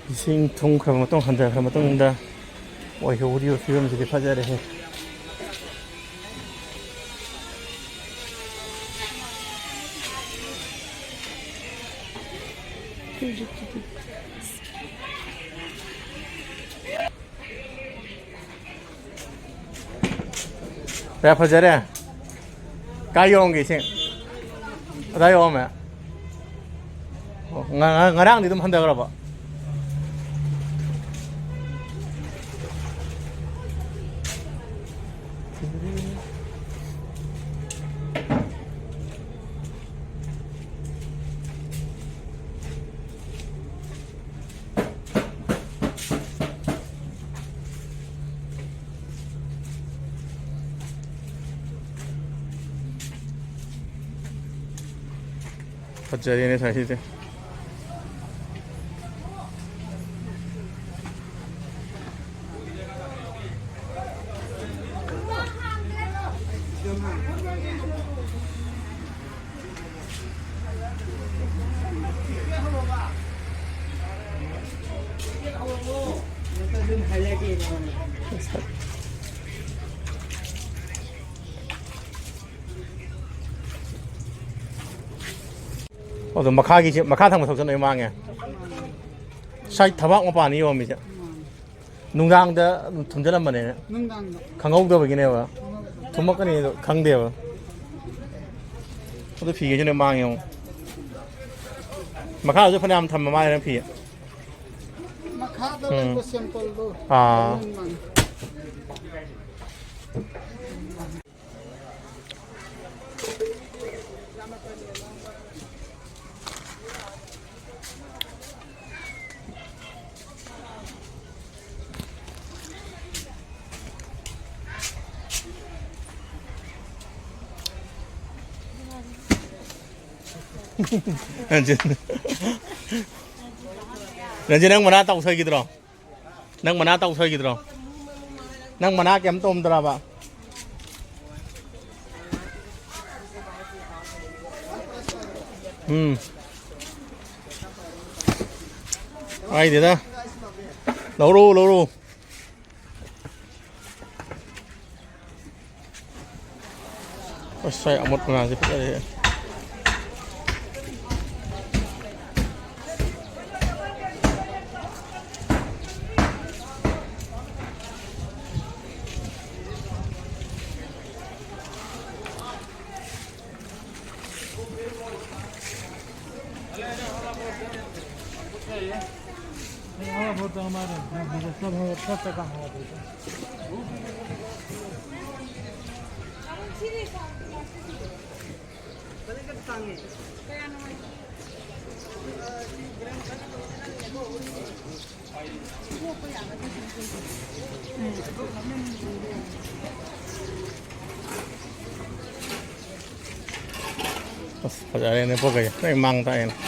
이생 통크라고 또 한다 그러면 또 한다. 와 이거 오디오 필름 되게 파자래 해. 배 파자래. 가용 게 생. 나요 오면. nga랑 thì tôi 한다 그러 봐. 어쩌리네 사실은. 또 마카기 마카탕 뭐 섞는 망해. 사이 타박 뭐 빠니 오미죠. 농장다 tum자란 말이네. 농장도. 강가옥도 보긴 해봐. 돈막간이 강대요. 또 피게 전에 망해요. 마카도 편하면 탐마 마이는 피. 마카도 그 샘플도. 아. 렌즈 nâng mà ná tàu xây kia rồi nâng mà ná tàu xây kia rồi nâng mà ná kém tôm ra bạn ai thì ta lâu ru xoay ở một ngàn gì vậy. तो हमारे सब काम होगा Pajarin ini pokoknya, memang tak enak.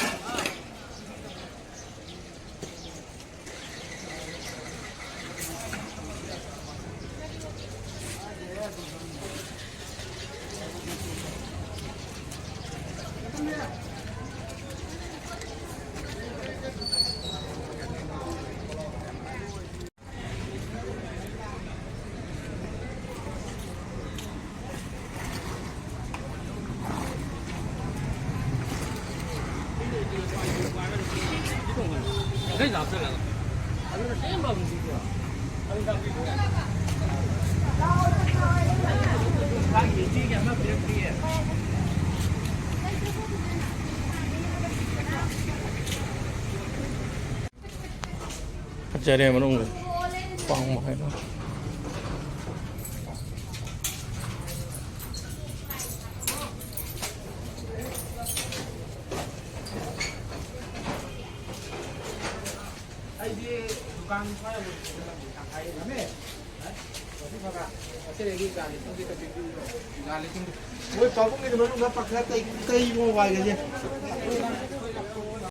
Jadi menunggu pang main. दुकान वो पापों के तो मैं उनका पकड़ा कई कई वो वाले